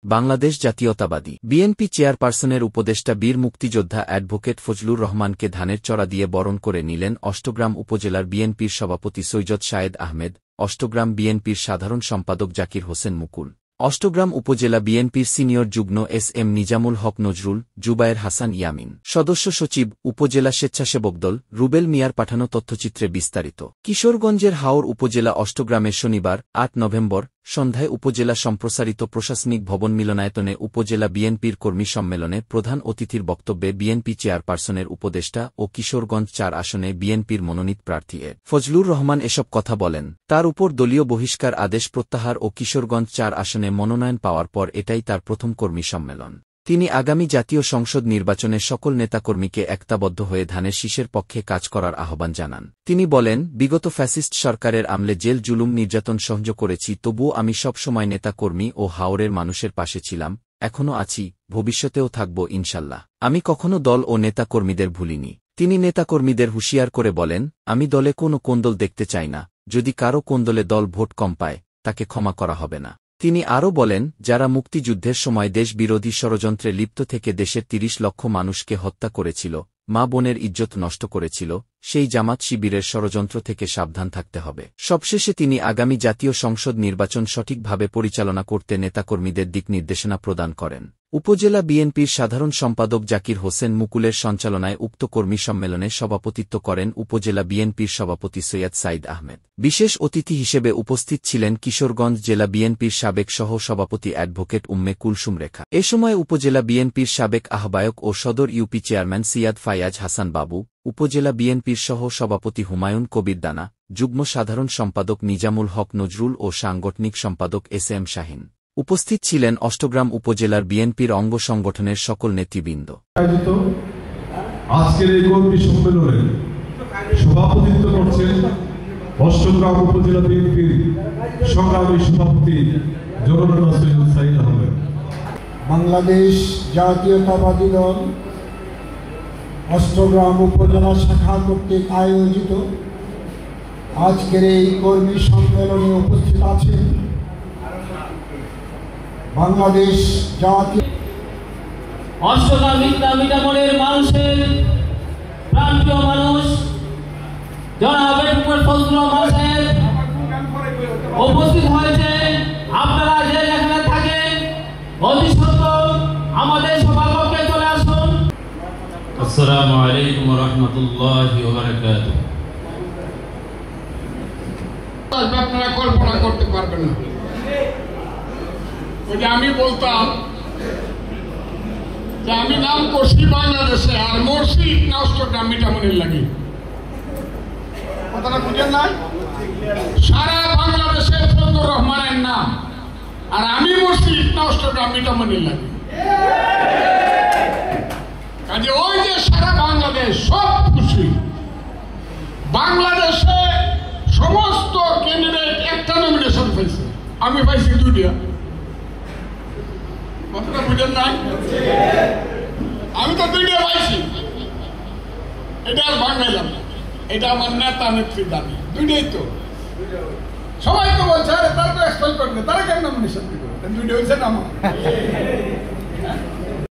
বাংলাদেশ জাতীয়তাবাদী বিএনপি চেয়ারপারসনের উপদেষ্টা বীর মুক্তিযোদ্ধা অ্যাডভোকেট ফজলুর রহমানকে ধানের চড়া দিয়ে বরণ করে নিলেন অষ্টগ্রাম উপজেলার বিএনপির সভাপতি সৈয়দ শায়েদ আহমেদ, অষ্টগ্রাম বিএনপির সাধারণ সম্পাদক জাকির হোসেন মুকুল, অষ্টগ্রাম উপজেলা বিএনপির সিনিয়র যুগ্ম এস.এম. নিজামুল হক নজরুল, জুবায়ের হাসান ইয়ামিন, সদস্য সচিব, উপজেলা স্বেচ্ছাসেবক দল, রুবেল মিয়ার পাঠানো তথ্যচিত্রে বিস্তারিত। কিশোরগঞ্জের হাওর উপজেলা অষ্টগ্রামে শনিবার ৮ নভেম্বর সন্ধ্যায় উপজেলা সম্প্রসারিত প্রশাসনিক ভবন মিলনায়তনে উপজেলা বিএনপির কর্মী সম্মেলনে প্রধান অতিথির বক্তব্যে বিএনপি চেয়ারপারসনের উপদেষ্টা ও কিশোরগঞ্জ ৪ আসনে বিএনপির মনোনীত প্রার্থী ফজলুর রহমান এসব কথা বলেন। তার উপর দলীয় বহিষ্কার আদেশ প্রত্যাহার ও কিশোরগঞ্জ ৪ আসনে মনোনয়ন পাওয়ার পর এটাই তার প্রথম কর্মী সম্মেলন। তিনি আগামী জাতীয় সংসদ নির্বাচনে সকল নেতাকর্মীকে একতাবদ্ধ হয়ে ধানের শীষের পক্ষে কাজ করার আহ্বান জানান। তিনি বলেন, বিগত ফ্যাসিস্ট সরকারের আমলে জেল জুলুম নির্যাতন সহ্য করেছি, তবুও আমি সবসময় নেতাকর্মী ও হাওরের মানুষের পাশে ছিলাম, এখনও আছি, ভবিষ্যতেও থাকব ইনশাল্লাহ। আমি কখনো দল ও নেতাকর্মীদের ভুলিনি। তিনি নেতাকর্মীদের হুঁশিয়ার করে বলেন, আমি দলে কোনো কোন্দল দেখতে চাই না, যদি কারো কোন্দলে দল ভোট কম পায় তাকে ক্ষমা করা হবে না। তিনি আরও বলেন, যারা মুক্তিযুদ্ধের সময় দেশবিরোধী ষড়যন্ত্রে লিপ্ত থেকে দেশের ৩০ লক্ষ মানুষকে হত্যা করেছিল, মা বোনের ইজ্জত নষ্ট করেছিল, সেই জামাত শিবিরের ষড়যন্ত্র থেকে সাবধান থাকতে হবে। সবশেষে তিনি আগামী জাতীয় সংসদ নির্বাচন সঠিকভাবে পরিচালনা করতে নেতাকর্মীদের দিক নির্দেশনা প্রদান করেন। উপজেলা বিএনপির সাধারণ সম্পাদক জাকির হোসেন মুকুলের সঞ্চালনায় উক্ত কর্মী সম্মেলনে সভাপতিত্ব করেন উপজেলা বিএনপির সভাপতি সৈয়দ সাইদ আহমেদ। বিশেষ অতিথি হিসেবে উপস্থিত ছিলেন কিশোরগঞ্জ জেলা বিএনপির সাবেক সহ সভাপতি অ্যাডভোকেট উম্মে কুলসুম রেখা। এ সময় উপজেলা বিএনপির সাবেক আহ্বায়ক ও সদর ইউপি চেয়ারম্যান সিয়াদ ফায়াজ হাসান বাবু, উপজেলা বিএনপির সহ সভাপতি হুমায়ুন কবির দানা, যুগ্ম সাধারণ সম্পাদক নিজামুল হক নজরুল ও সাংগঠনিক সম্পাদক এস.এম. শাহীন। উপস্থিত ছিলেন অষ্টগ্রাম উপজেলার বিএনপির অঙ্গ সংগঠনের সকল নেতৃবৃন্দ। আজকের এই কর্মী সম্মেলনে সভাপতিত্ব করছেন অষ্টগ্রাম উপজেলা বিএনপির সংগ্রামী সভাপতি জনাব সৈয়দ সাইদ আহমেদ। বাংলাদেশ জাতীয়তাবাদী দল অষ্টগ্রাম উপজেলা শাখা কর্তৃক আয়োজিত আজকের এই কর্মী সম্মেলনে উপস্থিত আছেন বাংলাদেশ জাতীয় অষ্টগ্রাম মিঠামনের মানুষের প্রান্তীয় মানুষ জনাব অ্যাডভোকেট ফজলুর রহমান সাহেব উপস্থিত হয়েছে। আপনারা যে যেখানে থাকেন অতি সত্বর আমাদের সবার পক্ষে চলে আসুন। আসসালামু আলাইকুম ওয়া রাহমাতুল্লাহি ওয়া বারাকাতুহু। আপনারা কল্পনা করতে পারবেন না। ওই যে আমি বলতাম যে আমি নাম করছি বাংলাদেশে আর মরছি অষ্টগ্রাম মিঠামনির লাগে, কথাটা বুঝেন নাই? সারা বাংলাদেশের ফজলুর রহমানের নাম, আর আমি মরছি অষ্টগ্রাম মিঠামনির লাগে। কাজে ওই যে সারা বাংলাদেশ সব খুশি। বাংলাদেশে সমস্ত ক্যান্ডিডেট একটা নমিনেশন পাইছে, আমি পাইছি 2টা। কথাটা বুঝেন নাই? আমি তো 2টা পাইছি, এটা আর বাঙাইলাম না, এটা আমার নেতা নেত্রীর দাবি। 2টাই তো সবাই তো বলছে, আরে তার তো এক্সপেল করবে, তারা কেন নমিনেশন দিবে? 2টা হয়েছে না আমার।